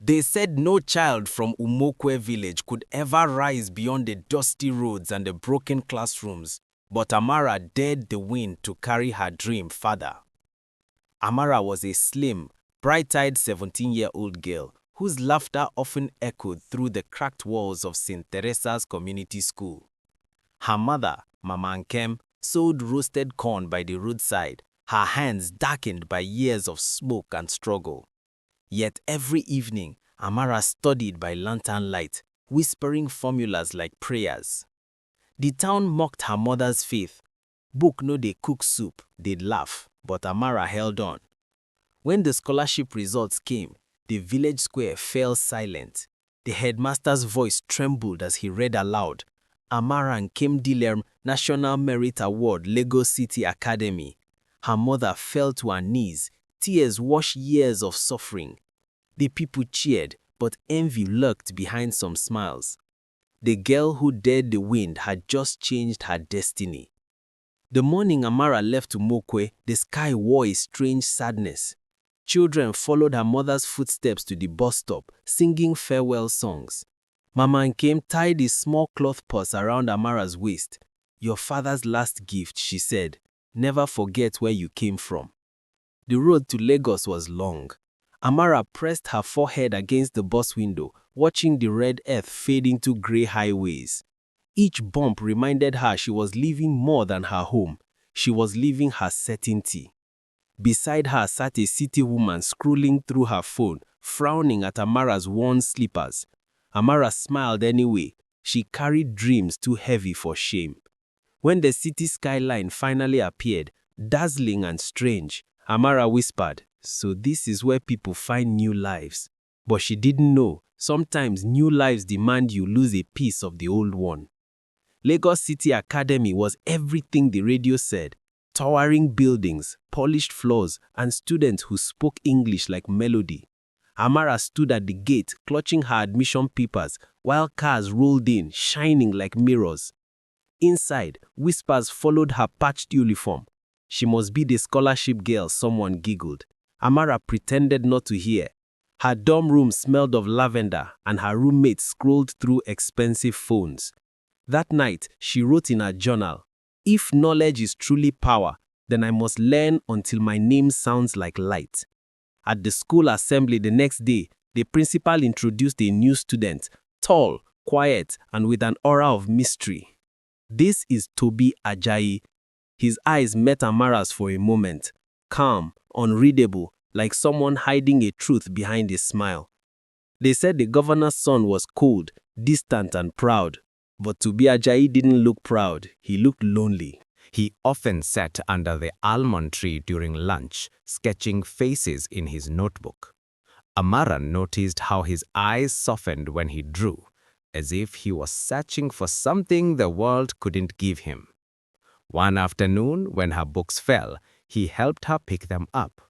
They said no child from Umokwe village could ever rise beyond the dusty roads and the broken classrooms, but Amara dared the wind to carry her dream farther. Amara was a slim, bright-eyed 17-year-old girl whose laughter often echoed through the cracked walls of St. Teresa's community school. Her mother, Mama Nkem, sold roasted corn by the roadside, her hands darkened by years of smoke and struggle. Yet every evening, Amara studied by lantern light, whispering formulas like prayers. The town mocked her mother's faith. Book no dey cook soup, they'd laugh, but Amara held on. When the scholarship results came, the village square fell silent. The headmaster's voice trembled as he read aloud, Amara Nkemdilim National Merit Award, Lagos City Academy. Her mother fell to her knees. Tears washed years of suffering. The people cheered, but envy lurked behind some smiles. The girl who dared the wind had just changed her destiny. The morning Amara left Umokwe, the sky wore a strange sadness. Children followed her mother's footsteps to the bus stop, singing farewell songs. Mama Nkem tied a small cloth purse around Amara's waist. Your father's last gift, she said. Never forget where you came from. The road to Lagos was long. Amara pressed her forehead against the bus window, watching the red earth fade into grey highways. Each bump reminded her she was leaving more than her home. She was leaving her certainty. Beside her sat a city woman scrolling through her phone, frowning at Amara's worn slippers. Amara smiled anyway. She carried dreams too heavy for shame. When the city skyline finally appeared, dazzling and strange, Amara whispered, so this is where people find new lives. But she didn't know, sometimes new lives demand you lose a piece of the old one. Lagos City Academy was everything the radio said. Towering buildings, polished floors, and students who spoke English like melody. Amara stood at the gate, clutching her admission papers, while cars rolled in, shining like mirrors. Inside, whispers followed her patched uniform. She must be the scholarship girl, someone giggled. Amara pretended not to hear. Her dorm room smelled of lavender, and her roommates scrolled through expensive phones. That night, she wrote in her journal, if knowledge is truly power, then I must learn until my name sounds like light. At the school assembly the next day, the principal introduced a new student, tall, quiet, and with an aura of mystery. This is Tobi Ajayi. His eyes met Amara's for a moment, calm, unreadable, like someone hiding a truth behind a smile. They said the governor's son was cold, distant, and proud. But Tobi Ajayi didn't look proud, he looked lonely. He often sat under the almond tree during lunch, sketching faces in his notebook. Amara noticed how his eyes softened when he drew, as if he was searching for something the world couldn't give him. One afternoon, when her books fell, he helped her pick them up.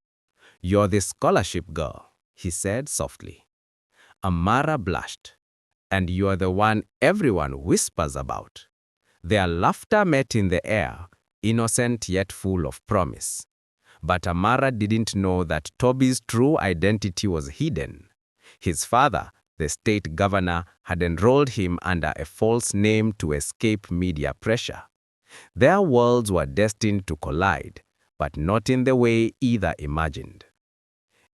You're the scholarship girl, he said softly. Amara blushed. And you are the one everyone whispers about. Their laughter met in the air, innocent yet full of promise. But Amara didn't know that Tobi's true identity was hidden. His father, the state governor, had enrolled him under a false name to escape media pressure. Their worlds were destined to collide, but not in the way either imagined.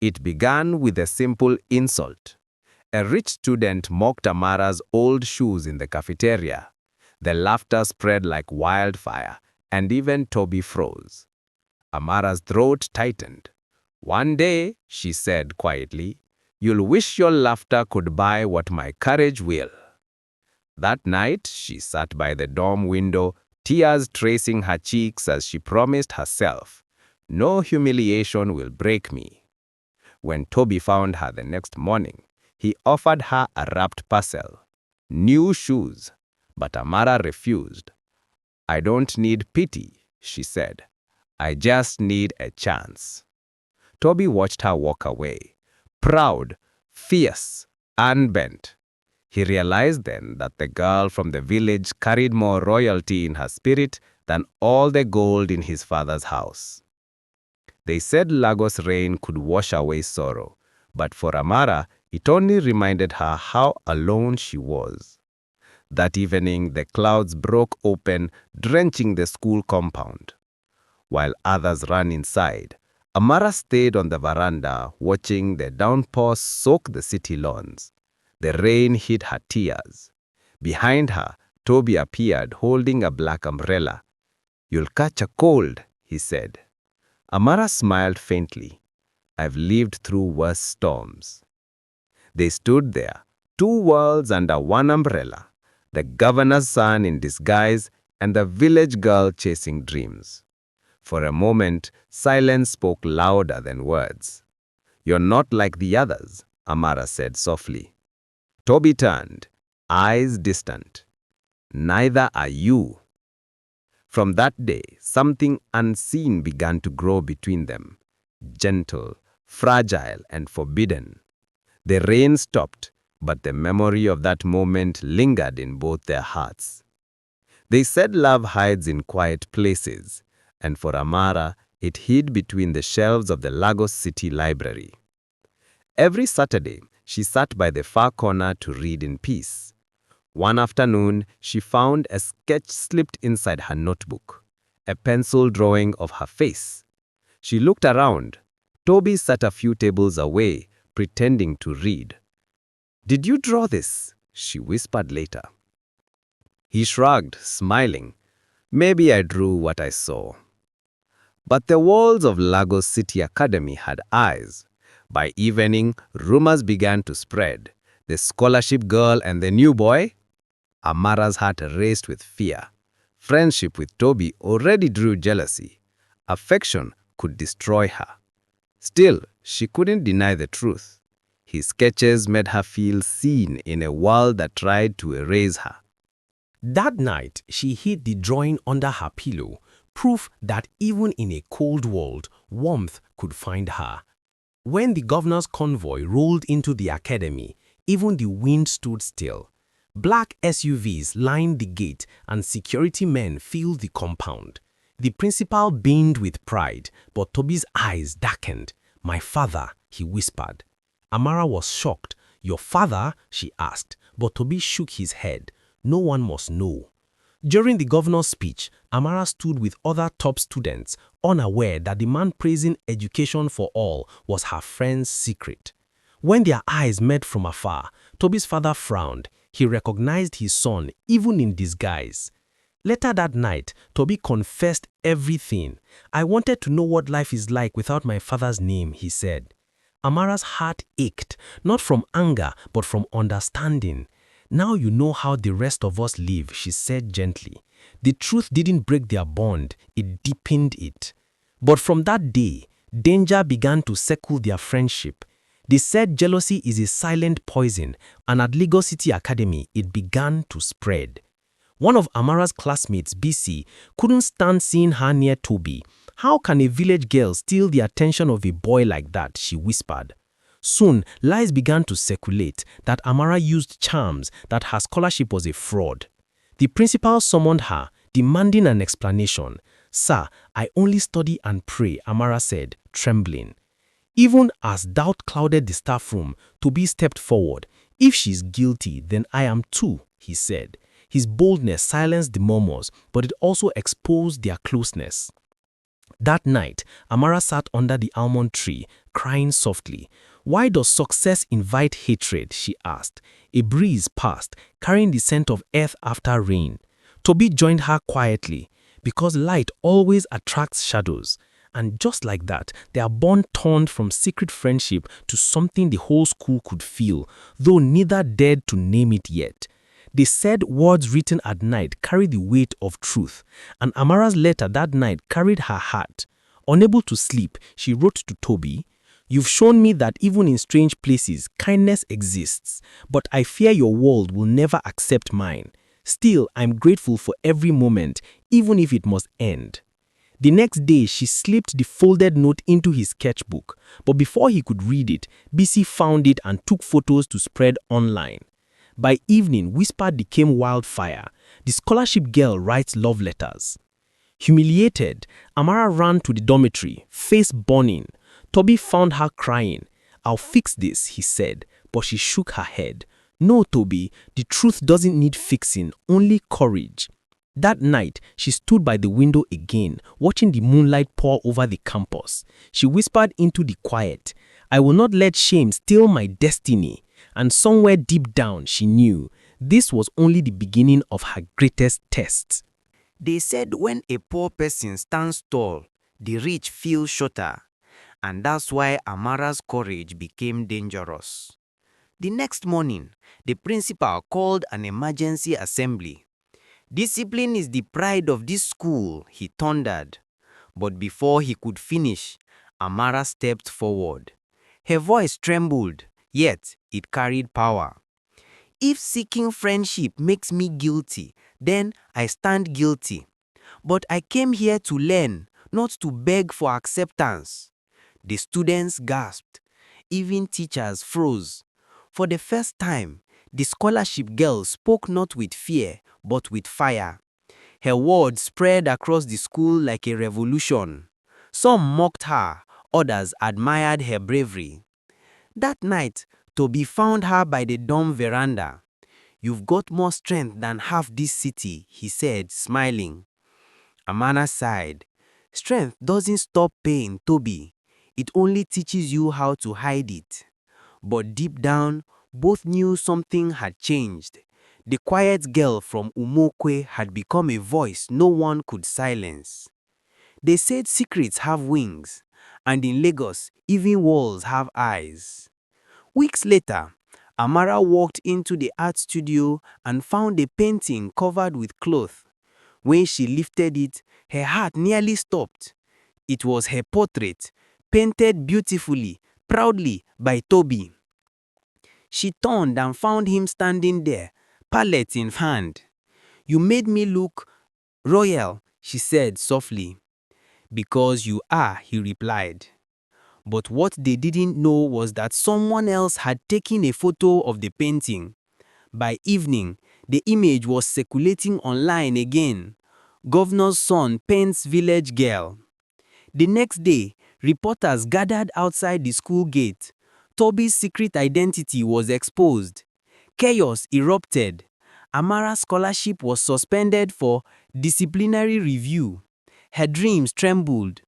It began with a simple insult. A rich student mocked Amara's old shoes in the cafeteria. The laughter spread like wildfire, and even Tobi froze. Amara's throat tightened. One day, she said quietly, you'll wish your laughter could buy what my courage will. That night, she sat by the dorm window, tears tracing her cheeks as she promised herself, no humiliation will break me. When Tobi found her the next morning, he offered her a wrapped parcel, new shoes, but Amara refused. I don't need pity, she said. I just need a chance. Tobi watched her walk away, proud, fierce, unbent. He realized then that the girl from the village carried more royalty in her spirit than all the gold in his father's house. They said Lagos rain could wash away sorrow, but for Amara, It only reminded her how alone she was. That evening, the clouds broke open, drenching the school compound. While others ran inside, Amara stayed on the veranda, watching the downpour soak the city lawns. The rain hid her tears. Behind her, Toby appeared, holding a black umbrella. "You'll catch a cold," he said. Amara smiled faintly. "I've lived through worse storms." They stood there, two worlds under one umbrella, the governor's son in disguise and the village girl chasing dreams. For a moment, silence spoke louder than words. "You're not like the others," Amara said softly. Toby turned, eyes distant. "Neither are you." From that day, something unseen began to grow between them, gentle, fragile, and forbidden. The rain stopped, but the memory of that moment lingered in both their hearts. They said love hides in quiet places, and for Amara, it hid between the shelves of the Lagos City Library. Every Saturday, she sat by the far corner to read in peace. One afternoon, she found a sketch slipped inside her notebook, a pencil drawing of her face. She looked around. Toby sat a few tables away, pretending to read. "Did you draw this?" she whispered later. He shrugged, smiling. "Maybe I drew what I saw." But the walls of Lagos City Academy had eyes. By evening, rumors began to spread. The scholarship girl and the new boy? Amara's heart raced with fear. Friendship with Toby already drew jealousy. Affection could destroy her. Still, she couldn't deny the truth. His sketches made her feel seen in a world that tried to erase her. That night, she hid the drawing under her pillow, proof that even in a cold world, warmth could find her. When the governor's convoy rolled into the academy, even the wind stood still. Black SUVs lined the gate and security men filled the compound. The principal beamed with pride, but Toby's eyes darkened. "My father," he whispered. Amara was shocked. "Your father?" she asked, but Toby shook his head. "No one must know." During the governor's speech, Amara stood with other top students, unaware that the man praising education for all was her friend's secret. When their eyes met from afar, Toby's father frowned. He recognized his son, even in disguise. Later that night, Toby confessed everything. "I wanted to know what life is like without my father's name," he said. Amara's heart ached, not from anger, but from understanding. "Now you know how the rest of us live," she said gently. The truth didn't break their bond, it deepened it. But from that day, danger began to circle their friendship. They said jealousy is a silent poison, and at Lagos City Academy, it began to spread. One of Amara's classmates, BC, couldn't stand seeing her near Toby. "How can a village girl steal the attention of a boy like that?" she whispered. Soon, lies began to circulate that Amara used charms, that her scholarship was a fraud. The principal summoned her, demanding an explanation. "Sir, I only study and pray," Amara said, trembling. Even as doubt clouded the staff room, Toby stepped forward. "If she's guilty, then I am too," he said. His boldness silenced the murmurs, but it also exposed their closeness. That night, Amara sat under the almond tree, crying softly. "Why does success invite hatred?" she asked. A breeze passed, carrying the scent of earth after rain. Toby joined her quietly. "Because light always attracts shadows." And just like that, their bond turned from secret friendship to something the whole school could feel, though neither dared to name it yet. They said words written at night carry the weight of truth, and Amara's letter that night carried her heart. Unable to sleep, she wrote to Toby, "You've shown me that even in strange places, kindness exists, but I fear your world will never accept mine. Still, I'm grateful for every moment, even if it must end." The next day, she slipped the folded note into his sketchbook, but before he could read it, BC found it and took photos to spread online. By evening, whisper became wildfire. The scholarship girl writes love letters. Humiliated, Amara ran to the dormitory, face burning. Toby found her crying. "I'll fix this," he said, but she shook her head. No, Tobi, the truth doesn't need fixing, only courage. That night, she stood by the window again, watching the moonlight pour over the campus. She whispered into the quiet, "I will not let shame steal my destiny." And somewhere deep down, she knew this was only the beginning of her greatest test. They said when a poor person stands tall, the rich feel shorter. And that's why Amara's courage became dangerous. The next morning, the principal called an emergency assembly. "Discipline is the pride of this school," he thundered. But before he could finish, Amara stepped forward. Her voice trembled, yet it carried power. "If seeking friendship makes me guilty, then I stand guilty. But I came here to learn, not to beg for acceptance." The students gasped. Even teachers froze. For the first time, the scholarship girl spoke not with fear, but with fire. Her words spread across the school like a revolution. Some mocked her, others admired her bravery. That night, Tobi found her by the dorm veranda. "You've got more strength than half this city," he said, smiling. Amara sighed. "Strength doesn't stop pain, Tobi. It only teaches you how to hide it." But deep down, both knew something had changed. The quiet girl from Umokwe had become a voice no one could silence. They said secrets have wings, and in Lagos, even walls have eyes. Weeks later, Amara walked into the art studio and found a painting covered with cloth. When she lifted it, her heart nearly stopped. It was her portrait, painted beautifully, proudly by Tobi. She turned and found him standing there, palette in hand. "You made me look royal," she said softly. "Because you are," he replied. But what they didn't know was that someone else had taken a photo of the painting. By evening, the image was circulating online again. "Governor's son paints village girl." The next day, reporters gathered outside the school gate. Tobi's secret identity was exposed. Chaos erupted. Amara's scholarship was suspended for disciplinary review. Her dreams trembled.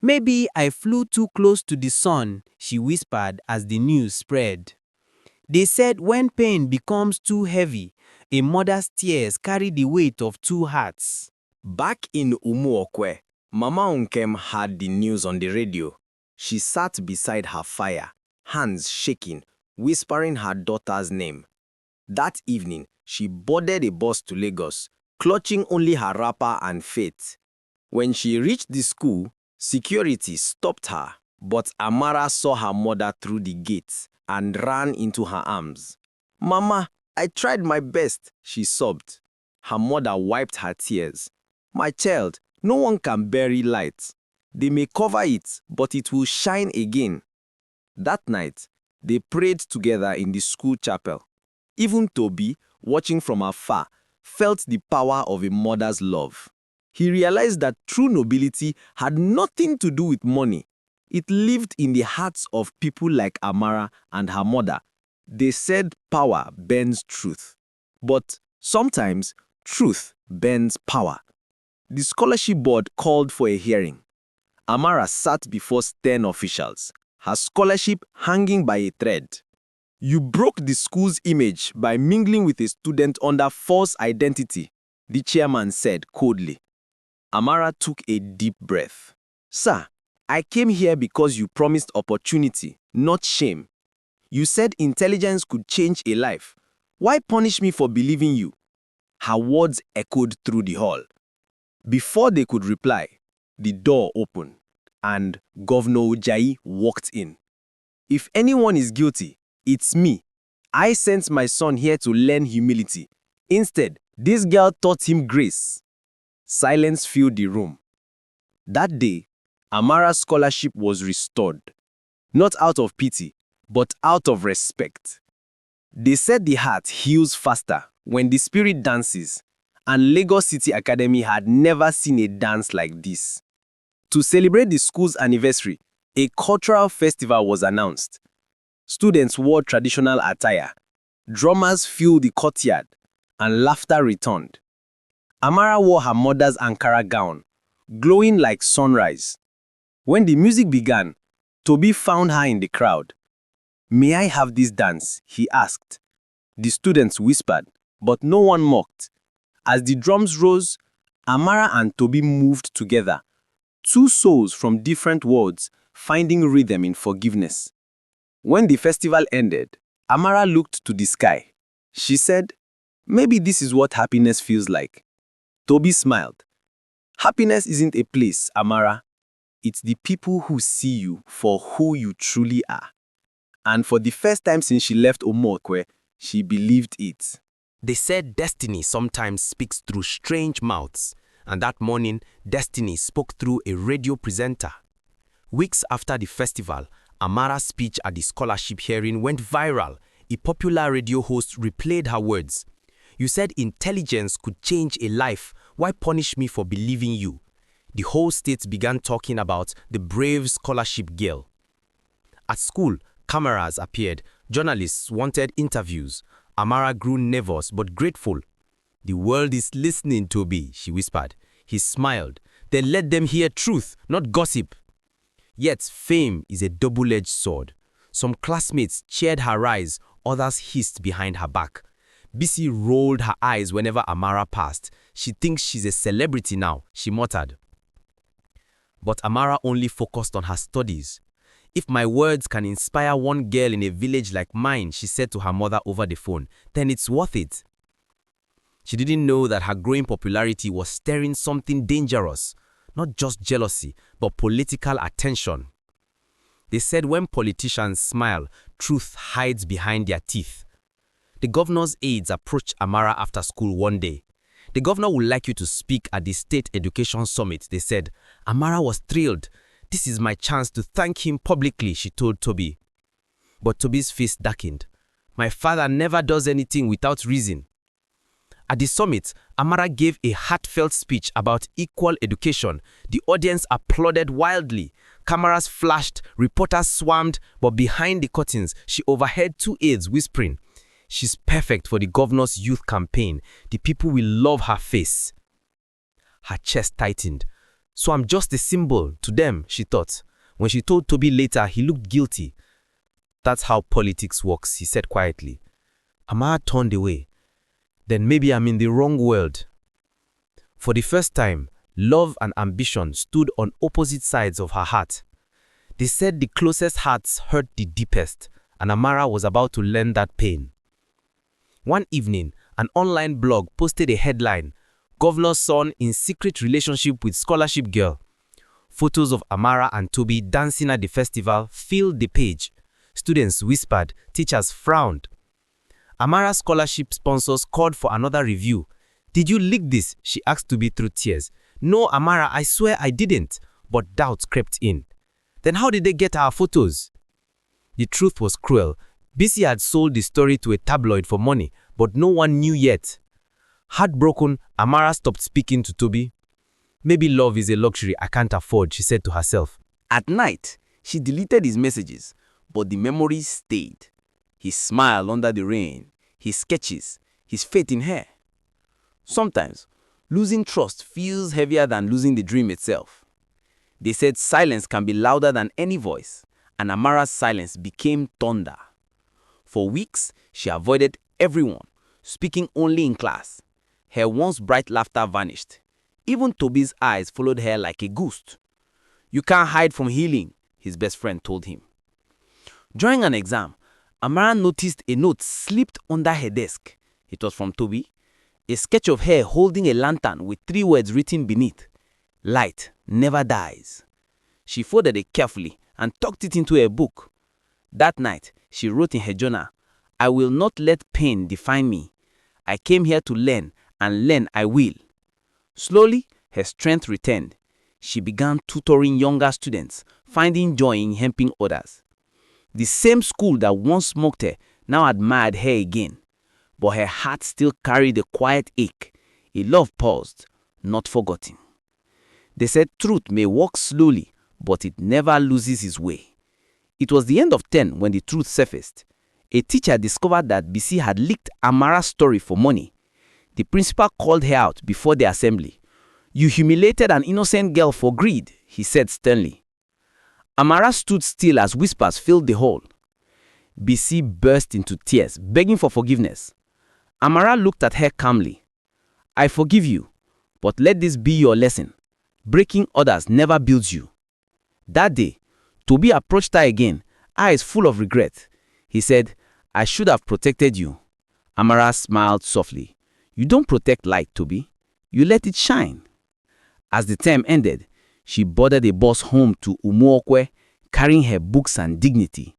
"Maybe I flew too close to the sun," she whispered as the news spread. They said when pain becomes too heavy, a mother's tears carry the weight of two hearts. Back in Umuokwe, Mama Nkem heard the news on the radio. She sat beside her fire, hands shaking, whispering her daughter's name. That evening, she boarded a bus to Lagos, clutching only her wrapper and faith. When she reached the school, security stopped her, but Amara saw her mother through the gate and ran into her arms. "Mama, I tried my best," she sobbed. Her mother wiped her tears. "My child, no one can bury light. They may cover it, but it will shine again." That night, they prayed together in the school chapel. Even Tobi, watching from afar, felt the power of a mother's love. He realized that true nobility had nothing to do with money. It lived in the hearts of people like Amara and her mother. They said power bends truth. But sometimes, truth bends power. The scholarship board called for a hearing. Amara sat before stern officials, her scholarship hanging by a thread. "You broke the school's image by mingling with a student under false identity," the chairman said coldly. Amara took a deep breath. "Sir, I came here because you promised opportunity, not shame. You said intelligence could change a life. Why punish me for believing you?" Her words echoed through the hall. Before they could reply, the door opened, and Governor Ajayi walked in. "If anyone is guilty, it's me. I sent my son here to learn humility. Instead, this girl taught him grace." Silence filled the room. That day, Amara's scholarship was restored, not out of pity, but out of respect. They said the heart heals faster when the spirit dances, and Lagos City Academy had never seen a dance like this. To celebrate the school's anniversary, a cultural festival was announced. Students wore traditional attire. Drummers filled the courtyard, and laughter returned. Amara wore her mother's Ankara gown, glowing like sunrise. When the music began, Tobi found her in the crowd. "May I have this dance?" he asked. The students whispered, but no one mocked. As the drums rose, Amara and Tobi moved together, two souls from different worlds finding rhythm in forgiveness. When the festival ended, Amara looked to the sky. She said, "Maybe this is what happiness feels like." Tobi smiled. "Happiness isn't a place, Amara. It's the people who see you for who you truly are." And for the first time since she left Omokwe, she believed it. They said destiny sometimes speaks through strange mouths, and that morning, destiny spoke through a radio presenter. Weeks after the festival, Amara's speech at the scholarship hearing went viral. A popular radio host replayed her words. "You said intelligence could change a life. Why punish me for believing you?" The whole state began talking about the brave scholarship girl. At school, cameras appeared. Journalists wanted interviews. Amara grew nervous but grateful. "The world is listening, Tobi," she whispered. He smiled. "Then let them hear truth, not gossip." Yet fame is a double-edged sword. Some classmates cheered her rise, others hissed behind her back. Bisi rolled her eyes whenever Amara passed. "She thinks she's a celebrity now," she muttered. But Amara only focused on her studies. "If my words can inspire one girl in a village like mine," she said to her mother over the phone, "then it's worth it." She didn't know that her growing popularity was stirring something dangerous, not just jealousy, but political attention. They said when politicians smile, truth hides behind their teeth. The governor's aides approached Amara after school one day. "The governor would like you to speak at the State Education Summit," they said. Amara was thrilled. "This is my chance to thank him publicly," she told Tobi. But Tobi's face darkened. "My father never does anything without reason." At the summit, Amara gave a heartfelt speech about equal education. The audience applauded wildly. Cameras flashed, reporters swarmed, but behind the curtains, she overheard two aides whispering, "She's perfect for the governor's youth campaign. The people will love her face." Her chest tightened. "So I'm just a symbol to them," she thought. When she told Tobi later, he looked guilty. "That's how politics works," he said quietly. Amara turned away. "Then maybe I'm in the wrong world." For the first time, love and ambition stood on opposite sides of her heart. They said the closest hearts hurt the deepest, and Amara was about to learn that pain. One evening, an online blog posted a headline, "Governor's son in secret relationship with scholarship girl." Photos of Amara and Tobi dancing at the festival filled the page. Students whispered, teachers frowned. Amara's scholarship sponsors called for another review. "Did you leak this?" she asked Tobi through tears. "No, Amara, I swear I didn't." But doubt crept in. "Then how did they get our photos?" The truth was cruel. Bisi had sold the story to a tabloid for money, but no one knew yet. Heartbroken, Amara stopped speaking to Tobi. "Maybe love is a luxury I can't afford," she said to herself. At night, she deleted his messages, but the memories stayed. His smile under the rain, his sketches, his faith in her. Sometimes, losing trust feels heavier than losing the dream itself. They said silence can be louder than any voice, and Amara's silence became thunder. For weeks, she avoided everyone, speaking only in class. Her once bright laughter vanished. Even Tobi's eyes followed her like a ghost. "You can't hide from healing," his best friend told him. During an exam, Amara noticed a note slipped under her desk. It was from Tobi, a sketch of her holding a lantern with 3 words written beneath, "Light never dies." She folded it carefully and tucked it into her book. That night, she wrote in her journal, "I will not let pain define me. I came here to learn, and learn I will." Slowly, her strength returned. She began tutoring younger students, finding joy in helping others. The same school that once mocked her now admired her again. But her heart still carried a quiet ache, a love paused, not forgotten. They said truth may walk slowly, but it never loses its way. It was the end of 10 when the truth surfaced. A teacher discovered that BC had leaked Amara's story for money. The principal called her out before the assembly. "You humiliated an innocent girl for greed," he said sternly. Amara stood still as whispers filled the hall. BC burst into tears, begging for forgiveness. Amara looked at her calmly. "I forgive you, but let this be your lesson. Breaking orders never builds you." That day, Tobi approached her again, eyes full of regret. He said, "I should have protected you." Amara smiled softly. "You don't protect light, Tobi. You let it shine." As the term ended, she boarded a bus home to Umuokwe, carrying her books and dignity.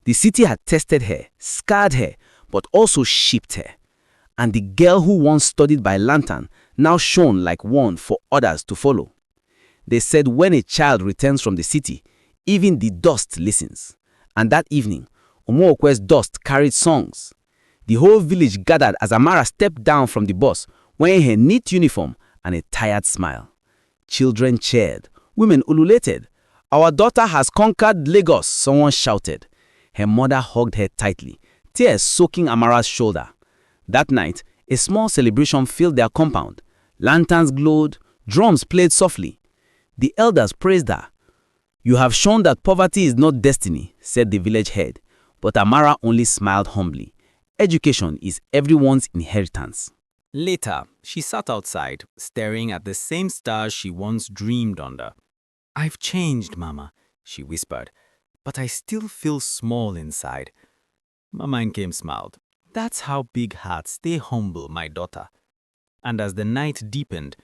The city had tested her, scarred her, but also shaped her. And the girl who once studied by lantern now shone like one for others to follow. They said when a child returns from the city, even the dust listens. And that evening, Umuokwe's dust carried songs. The whole village gathered as Amara stepped down from the bus, wearing her neat uniform and a tired smile. Children cheered. Women ululated. "Our daughter has conquered Lagos," someone shouted. Her mother hugged her tightly, tears soaking Amara's shoulder. That night, a small celebration filled their compound. Lanterns glowed, drums played softly. The elders praised her. "You have shown that poverty is not destiny," said the village head. But Amara only smiled humbly. Education is everyone's inheritance. Later, she sat outside, staring at the same stars she once dreamed under. "I've changed, Mama," she whispered, "but I still feel small inside." Mama Nkem smiled. "That's how big hearts stay humble, my daughter." And as the night deepened,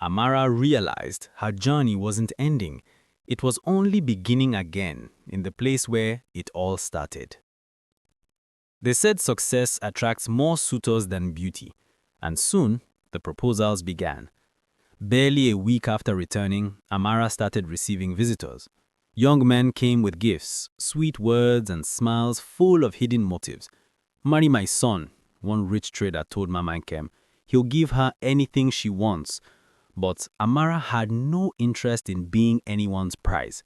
Amara realized her journey wasn't ending. It was only beginning again in the place where it all started. They said success attracts more suitors than beauty, and soon the proposals began. Barely a week after returning, Amara started receiving visitors. Young men came with gifts, sweet words and smiles full of hidden motives. "Marry my son," one rich trader told Mama Nkem. "He'll give her anything she wants." But Amara had no interest in being anyone's prize.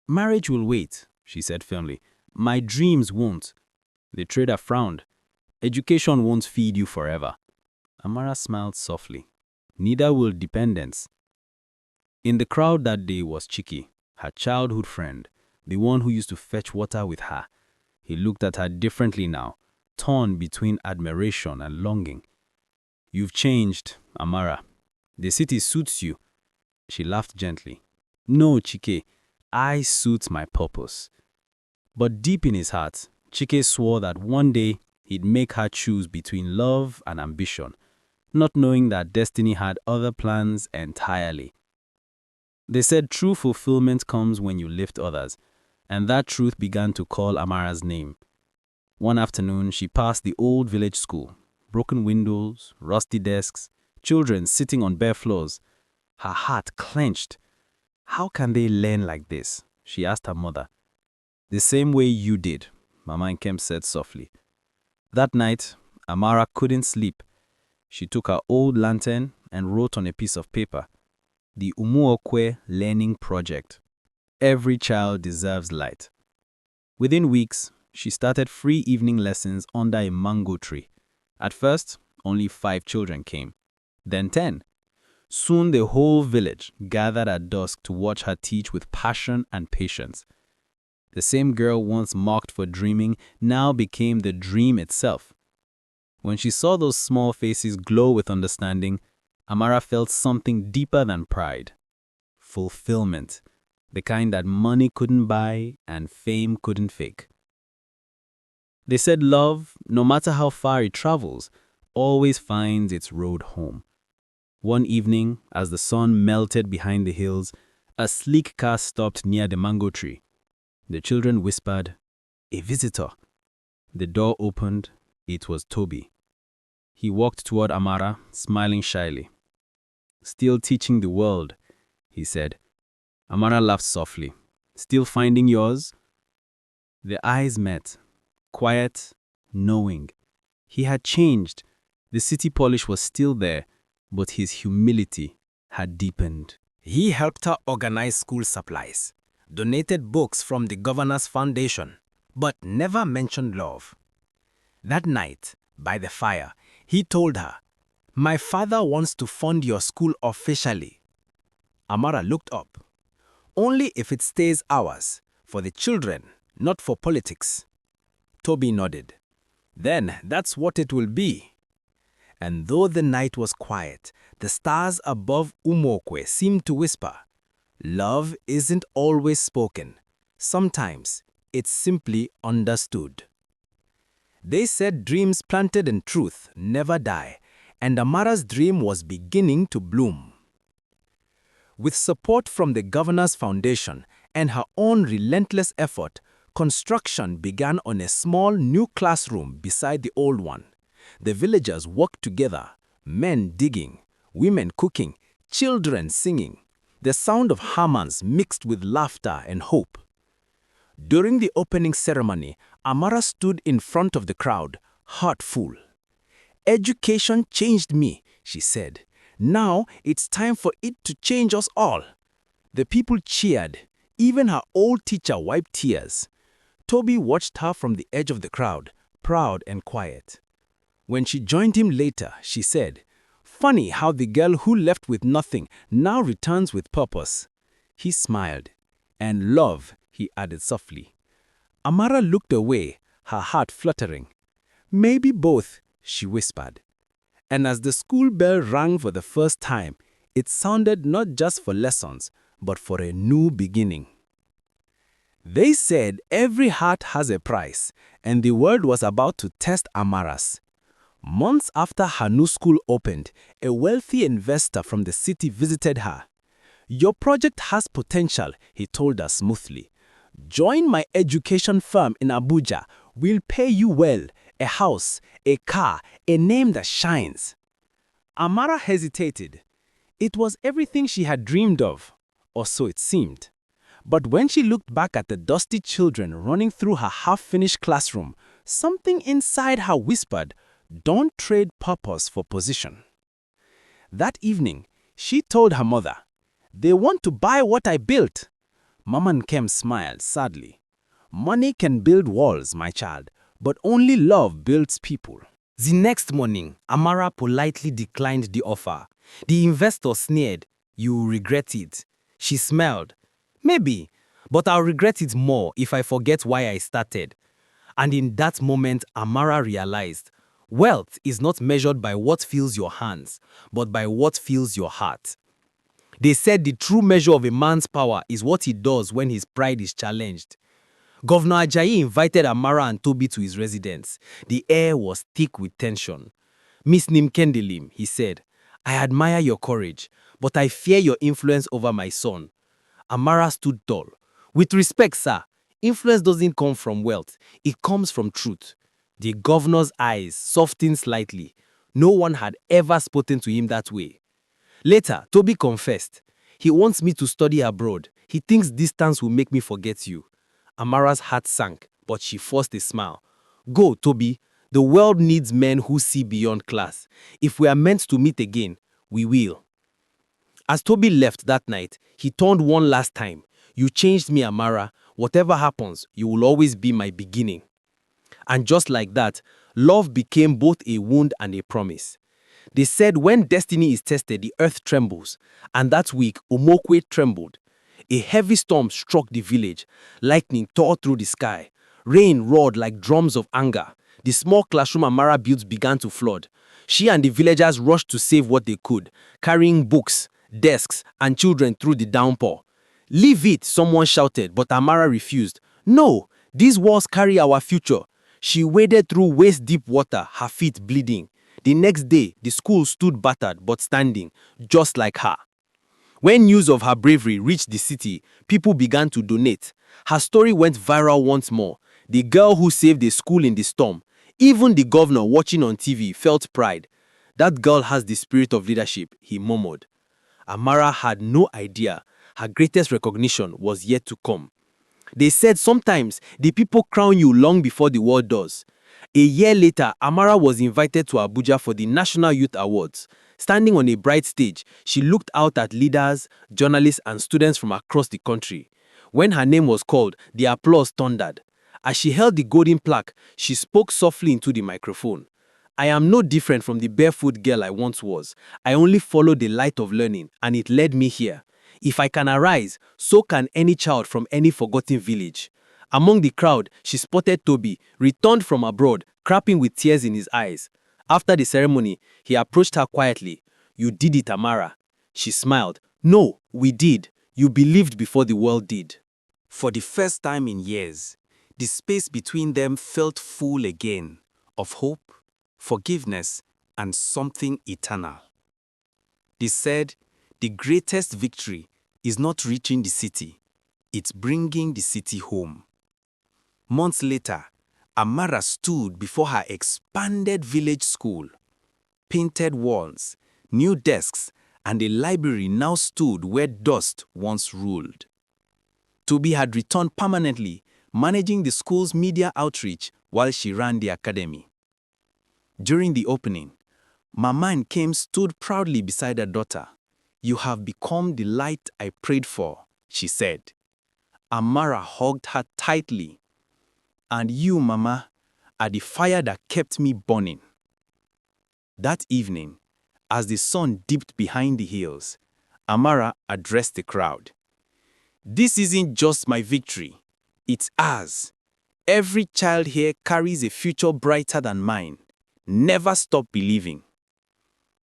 "Marriage will wait," she said firmly. "My dreams won't." The trader frowned. "Education won't feed you forever." Amara smiled softly. "Neither will dependence." In the crowd that day was Chike, her childhood friend, the one who used to fetch water with her. He looked at her differently now, torn between admiration and longing. "You've changed, Amara. The city suits you." She laughed gently. "No, Chike, I suit my purpose." But deep in his heart, Chike swore that one day he'd make her choose between love and ambition, not knowing that destiny had other plans entirely. They said true fulfillment comes when you lift others, and that truth began to call Amara's name. One afternoon, she passed the old village school. Broken windows, rusty desks, children sitting on bare floors. Her heart clenched. "How can they learn like this?" she asked her mother. "The same way you did," Mama Nkem said softly. That night, Amara couldn't sleep. She took her old lantern and wrote on a piece of paper, "The Umuokwe Learning Project. Every child deserves light." Within weeks, she started free evening lessons under a mango tree. At first, only 5 children came, then 10. Soon the whole village gathered at dusk to watch her teach with passion and patience. The same girl once mocked for dreaming now became the dream itself. When she saw those small faces glow with understanding, Amara felt something deeper than pride. Fulfillment, the kind that money couldn't buy and fame couldn't fake. They said love, no matter how far it travels, always finds its road home. One evening, as the sun melted behind the hills, a sleek car stopped near the mango tree. The children whispered, "A visitor." The door opened. It was Tobi. He walked toward Amara, smiling shyly. "Still teaching the world," he said. Amara laughed softly. "Still finding yours?" The eyes met. Quiet, knowing. He had changed. The city polish was still there, but his humility had deepened. He helped her organize school supplies, donated books from the governor's foundation, but never mentioned love. That night, by the fire, he told her, "My father wants to fund your school officially." Amara looked up. "Only if it stays ours, for the children, not for politics." Tobi nodded. "Then that's what it will be." And though the night was quiet, the stars above Umokwe seemed to whisper, "Love isn't always spoken. Sometimes it's simply understood." They said dreams planted in truth never die, and Amara's dream was beginning to bloom. With support from the governor's foundation and her own relentless effort, construction began on a small new classroom beside the old one. The villagers worked together, men digging, women cooking, children singing. The sound of hammers mixed with laughter and hope. During the opening ceremony, Amara stood in front of the crowd, heart full. "Education changed me," she said. "Now it's time for it to change us all." The people cheered. Even her old teacher wiped tears. Tobi watched her from the edge of the crowd, proud and quiet. When she joined him later, she said, "Funny how the girl who left with nothing now returns with purpose." He smiled. "And love," he added softly. Amara looked away, her heart fluttering. "Maybe both," she whispered. And as the school bell rang for the first time, it sounded not just for lessons, but for a new beginning. They said every heart has a price, and the world was about to test Amara's. Months after her new school opened, a wealthy investor from the city visited her. "Your project has potential," he told her smoothly. "Join my education firm in Abuja. We'll pay you well, a house, a car, a name that shines." Amara hesitated. It was everything she had dreamed of, or so it seemed. But when she looked back at the dusty children running through her half-finished classroom, something inside her whispered, "Don't trade purpose for position." That evening, she told her mother, "They want to buy what I built." Mama Nkem smiled sadly. "Money can build walls, my child, but only love builds people." The next morning, Amara politely declined the offer. The investor sneered, "You will regret it." She smiled. "Maybe, but I'll regret it more if I forget why I started." And in that moment, Amara realized, wealth is not measured by what fills your hands, but by what fills your heart. They said the true measure of a man's power is what he does when his pride is challenged. Governor Ajayi invited Amara and Tobi to his residence. The air was thick with tension. "Miss Nkemdilim," he said, "I admire your courage, but I fear your influence over my son." Amara stood tall. "With respect, sir, influence doesn't come from wealth. It comes from truth." The governor's eyes softened slightly. No one had ever spoken to him that way. Later, Tobi confessed, "He wants me to study abroad. He thinks distance will make me forget you." Amara's heart sank, but she forced a smile. "Go, Tobi. The world needs men who see beyond class. If we are meant to meet again, we will." As Tobi left that night, he turned one last time. "You changed me, Amara. Whatever happens, you will always be my beginning." And just like that, love became both a wound and a promise. They said when destiny is tested, the earth trembles. And that week, Umokwe trembled. A heavy storm struck the village. Lightning tore through the sky. Rain roared like drums of anger. The small classroom Amara built began to flood. She and the villagers rushed to save what they could, carrying books, desks, and children through the downpour. "Leave it," someone shouted, but Amara refused. "No, these walls carry our future." She waded through waist-deep water, her feet bleeding. The next day, the school stood battered but standing, just like her. When news of her bravery reached the city, people began to donate. Her story went viral once more. The girl who saved the school in the storm. Even the governor watching on TV felt pride. "That girl has the spirit of leadership," he murmured. Amara had no idea her greatest recognition was yet to come. They said sometimes the people crown you long before the world does. A year later, Amara was invited to Abuja for the National Youth Awards. Standing on a bright stage, she looked out at leaders, journalists, and students from across the country. When her name was called, the applause thundered. As she held the golden plaque, she spoke softly into the microphone. I am no different from the barefoot girl I once was. I only followed the light of learning, and it led me here. If I can arise, so can any child from any forgotten village. Among the crowd, she spotted Tobi, returned from abroad, crapping with tears in his eyes. After the ceremony, he approached her quietly. You did it, Amara. She smiled. No, we did. You believed before the world did. For the first time in years, the space between them felt full again of hope, forgiveness, and something eternal. They said, the greatest victory is not reaching the city, it's bringing the city home. Months later, Amara stood before her expanded village school. Painted walls, new desks, and a library now stood where dust once ruled. Tobi had returned permanently, managing the school's media outreach while she ran the academy. During the opening, Amara Nkemdilim stood proudly beside her daughter. You have become the light I prayed for, she said. Amara hugged her tightly. And you, Mama, are the fire that kept me burning. That evening, as the sun dipped behind the hills, Amara addressed the crowd. This isn't just my victory, it's ours. Every child here carries a future brighter than mine. Never stop believing.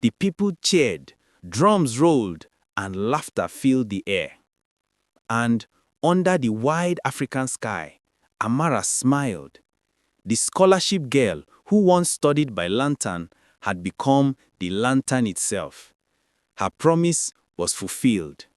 The people cheered, drums rolled, and laughter filled the air. And under the wide African sky, Amara smiled. The scholarship girl who once studied by lantern had become the lantern itself. Her promise was fulfilled.